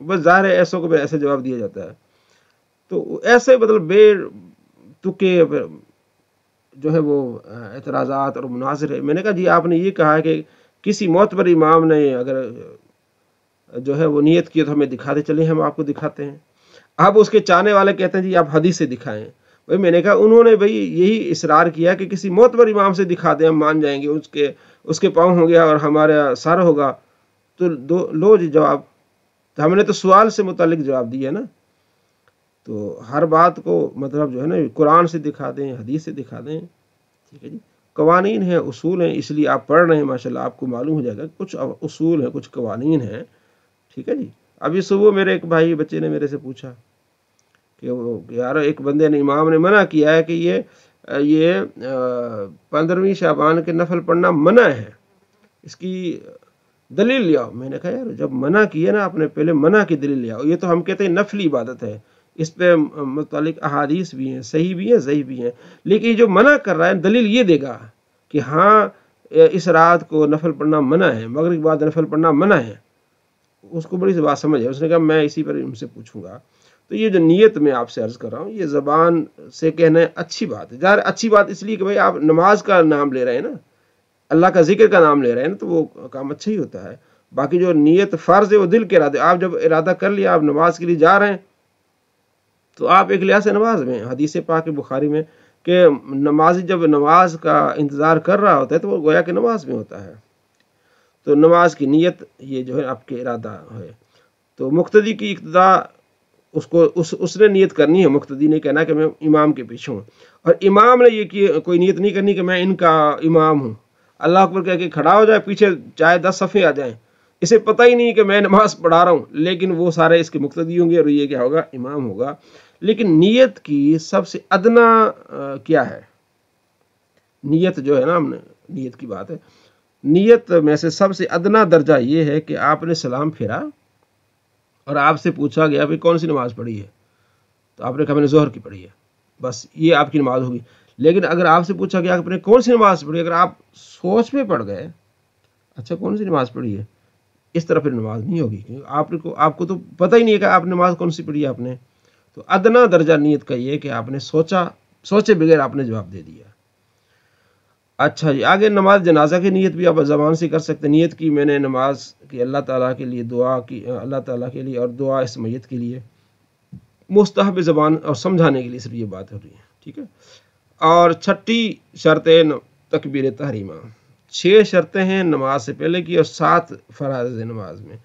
بس ظاہر ہے ایسوں کو ایسے جواب دیا جاتا ہے. تو ایسے مطلب بے تکے جو ہے وہ اعتراضات اور مناظرے. میں نے کہا جی آپ نے یہ کہا کہ کسی معتبر امام نے اگر جو ہے وہ نیت کی تو ہمیں دکھاتے چلیں، ہم آپ کو دکھاتے ہیں. اب اس کے چاہنے والے کہتے ہیں جی آپ حدیث سے دکھائیں. بھائی میں نے کہا انہوں نے بھائی یہی اصرار کیا کہ کسی معتبر امام سے دکھا دیں، ہم مان جائیں گے، اس کے پاؤں ہو گیا اور ہمارا سر ہوگا. تو لو جی جواب. تو ہم نے تو سوال سے متعلق جواب دیا نا. تو ہر بات کو مطلب جو ہے نا قرآن سے دکھا دیں، حدیث سے دکھا دیں. ٹھیک ہے جی. قوانین ہیں، اصول ہیں، اس لیے آپ پڑھ رہے ہیں ماشاءاللہ آپ کو معلوم ہو جائے گا کچھ اصول ہیں، کچھ قوانین ہیں. ٹھیک ہے جی. ابھی صبح میرے ایک بھائی بچے نے میرے سے پوچھا کہ یار ایک بندے نے امام نے منع کیا ہے کہ یہ 15ویں شعبان کے نفل پڑھنا منع ہے، اس کی دلیل لے آؤ. میں نے کہا یار جب منع کیے نا آپ نے پہلے منع کی دلیل لے آؤ. یہ تو ہم کہتے ہیں نفلی عبادت ہے، اس پہ متعلق احادیث بھی ہیں، صحیح بھی ہیں ضعیف بھی ہیں، لیکن جو منع کر رہا ہے دلیل یہ دے گا کہ ہاں اس رات کو نفل پڑھنا منع ہے، مغرب کے بعد نفل پڑھنا منع ہے. اس کو بڑی سی بات سمجھ ہے. اس نے کہا میں اسی پر ان سے پوچھوں گا. تو یہ جو نیت میں آپ سے عرض کر رہا ہوں، یہ زبان سے کہنا ہے اچھی بات ہے. ظاہر اچھی بات اس لیے کہ بھائی آپ نماز کا نام لے رہے ہیں نا، اللہ کا ذکر کا نام لے رہے ہیں نا، تو وہ کام اچھا ہی ہوتا ہے. باقی جو نیت فرض ہے وہ دل کے ارادے. آپ جب ارادہ کر لیا آپ نماز کے لیے جا رہے ہیں تو آپ ایک لحاظ سے نماز میں. حدیث پاک بخاری میں کہ نمازی جب نماز کا انتظار کر رہا ہوتا ہے تو وہ گویا کہ نماز میں ہوتا ہے. تو نماز کی نیت یہ جو ہے آپ کے ارادہ ہے. تو مقتدی کی اقتداء اس نے نیت کرنی ہے. مقتدی نے کہنا کہ میں امام کے پیچھے ہوں، اور امام نے یہ کوئی نیت نہیں کرنی کہ میں ان کا امام ہوں. اللہ اکبر کہہ کے کھڑا ہو جائے، پیچھے چاہے 10 صفحے آ جائیں، اسے پتہ ہی نہیں کہ میں نماز پڑھا رہا ہوں، لیکن وہ سارے اس کے مقتدی ہوں گے اور یہ کیا ہوگا، امام ہوگا. لیکن نیت کی سب سے ادنا کیا ہے؟ نیت جو ہے نا، ہم نے نیت کی بات ہے، نیت میں سے سب سے ادنا درجہ یہ ہے کہ آپ نے سلام پھیرا اور آپ سے پوچھا گیا بھائی کون سی نماز پڑھی ہے، تو آپ نے کہا میں نے ظہر کی پڑھی ہے، بس یہ آپ کی نماز ہوگی. لیکن اگر آپ سے پوچھا گیا آپ نے کون سی نماز پڑھی، اگر آپ سوچ میں پڑ گئے اچھا کون سی نماز پڑھی ہے، اس طرح پھر نماز نہیں ہوگی، کیونکہ آپ کو تو پتہ ہی نہیں ہے کہ آپ نماز کون سی پڑھی ہے آپ نے. تو ادنا درجہ نیت کا یہ کہ آپ نے سوچے بغیر آپ نے جواب دے دیا. اچھا جی، آگے نماز جنازہ کی نیت بھی آپ زبان سے کر سکتے. نیت کی میں نے نماز کی اللہ تعالیٰ کے لیے دعا کی، اللہ تعالیٰ کے لیے، اور دعا اس میت کے لیے، مستحب زبان اور سمجھانے کے لیے صرف یہ بات ہو رہی ہے. ٹھیک ہے. اور چھٹی شرط تکبیر تحریمہ. 6 شرطیں ہیں نماز سے پہلے کی اور 7 فرائض نماز میں.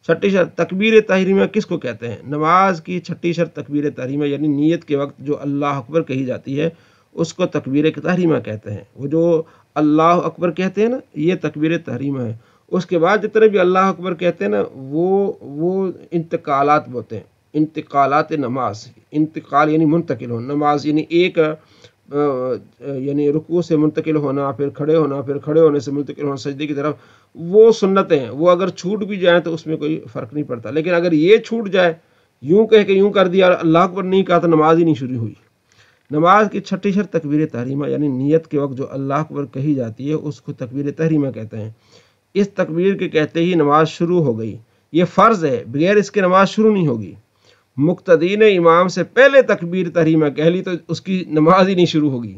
چھٹی شرط تکبیر تحریمہ کس کو کہتے ہیں؟ نماز کی چھٹی شرط تکبیر تحریمہ یعنی نیت کے وقت جو اللہ اکبر کہی جاتی ہے اس کو تکبیر تحریمہ کہتے ہیں. وہ جو اللہ اکبر کہتے ہیں نا، یہ تکبیر تحریمہ ہے. اس کے بعد جتنے بھی اللہ اکبر کہتے ہیں نا وہ انتقالات ہوتے ہیں، انتقالات نماز. انتقال یعنی منتقل ہونا، نماز یعنی ایک یعنی رکوع سے منتقل ہونا، پھر کھڑے ہونا، پھر کھڑے ہونے سے منتقل ہونا سجدے کی طرف. وہ سنتیں ہیں، وہ اگر چھوٹ بھی جائیں تو اس میں کوئی فرق نہیں پڑتا. لیکن اگر یہ چھوٹ جائے، یوں کہہ کے یوں کر دیا اور اللہ اکبر نہیں کہا تو نماز ہی نہیں شروع ہوئی. نماز کی چھٹی شرط تکبیر تحریمہ یعنی نیت کے وقت جو اللہ اکبر کہی جاتی ہے اس کو تکبیر تحریمہ کہتے ہیں. اس تکبیر کے کہتے ہی نماز شروع ہو گئی. یہ فرض ہے، بغیر اس کے نماز شروع نہیں ہوگی. مقتدی نے امام سے پہلے تکبیر تحریمہ کہہ لی تو اس کی نماز ہی نہیں شروع ہوگی.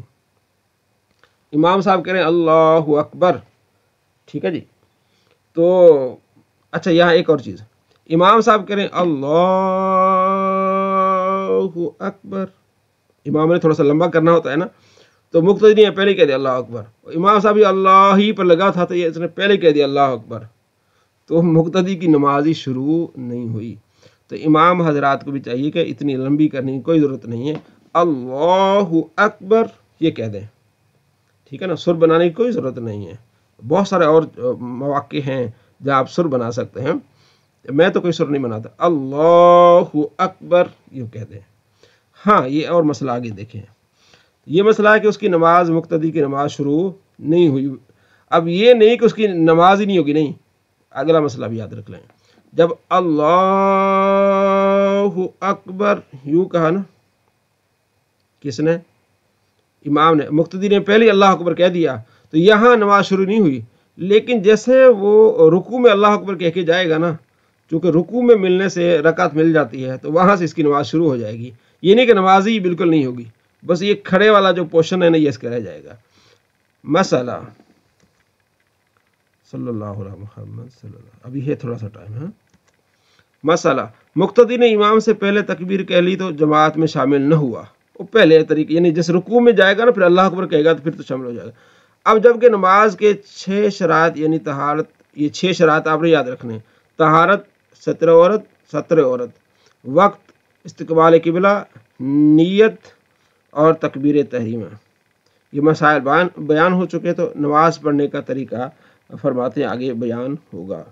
امام صاحب کہہ رہے ہیں اللہ اکبر، ٹھیک ہے جی. تو اچھا یہاں ایک اور چیز، امام صاحب کہہ رہے ہیں اللہ اکبر، امام نے تھوڑا سا لمبا کرنا ہوتا ہے نا، تو مقتدی نے پہلے کہہ دیا اللہ اکبر. امام صاحب یہ اللہ ہی پر لگا تھا تو یہ اس نے پہلے کہہ دیا اللہ اکبر، تو مقتدی کی نماز ہی شروع نہیں ہوئی. تو امام حضرات کو بھی چاہیے کہ اتنی لمبی کرنے کی کوئی ضرورت نہیں ہے، اللہ اکبر یہ کہہ دیں. ٹھیک ہے نا، سر بنانے کی کوئی ضرورت نہیں ہے. بہت سارے اور مواقع ہیں جہاں آپ سر بنا سکتے ہیں، میں تو کوئی سر نہیں بناتا، اللہ اکبر یوں کہہ دیں. ہاں یہ اور مسئلہ آگے دیکھیں. یہ مسئلہ ہے کہ اس کی نماز، مقتدی کی نماز شروع نہیں ہوئی. اب یہ نہیں کہ اس کی نماز ہی نہیں ہوگی، نہیں، اگلا مسئلہ بھی یاد رکھ لیں. جب اللہ اکبر یوں کہا نا، کس نے؟ امام نے. مقتدی نے پہلے اللہ اکبر کہہ دیا تو یہاں نماز شروع نہیں ہوئی. لیکن جیسے وہ رکوع میں اللہ اکبر کہہ کے جائے گا نا، چونکہ رکوع میں ملنے سے رکعت مل جاتی ہے تو وہاں سے اس کی نماز شروع ہو جائے گی. یہ نہیں کہ نماز ہی بالکل نہیں ہوگی، بس یہ کھڑے والا جو پورشن ہے نا یہ اس کا رہ جائے گا. مسئلہ صلی اللہ علیہ محمد صلی اللہ، ابھی ہے تھوڑا سا ٹائم ہے. مسئلہ مقتدی نے امام سے پہلے تکبیر کہہ لی تو جماعت میں شامل نہ ہوا. وہ پہلے طریقے یعنی جس رکوع میں جائے گا نا پھر اللہ اکبر کہے گا تو پھر تو شامل ہو جائے گا. اب جب کہ نماز کے 6 شرائط یعنی طہارت، یہ 6 شرائط آپ نے یاد رکھنے: طہارت، ستر عورت، وقت، استقبال قبلہ، نیت اور تکبیر تحریمہ. یہ مسائل بیان ہو چکے، تو نماز پڑھنے کا طریقہ فرماتے ہیں آگے بیان ہوگا.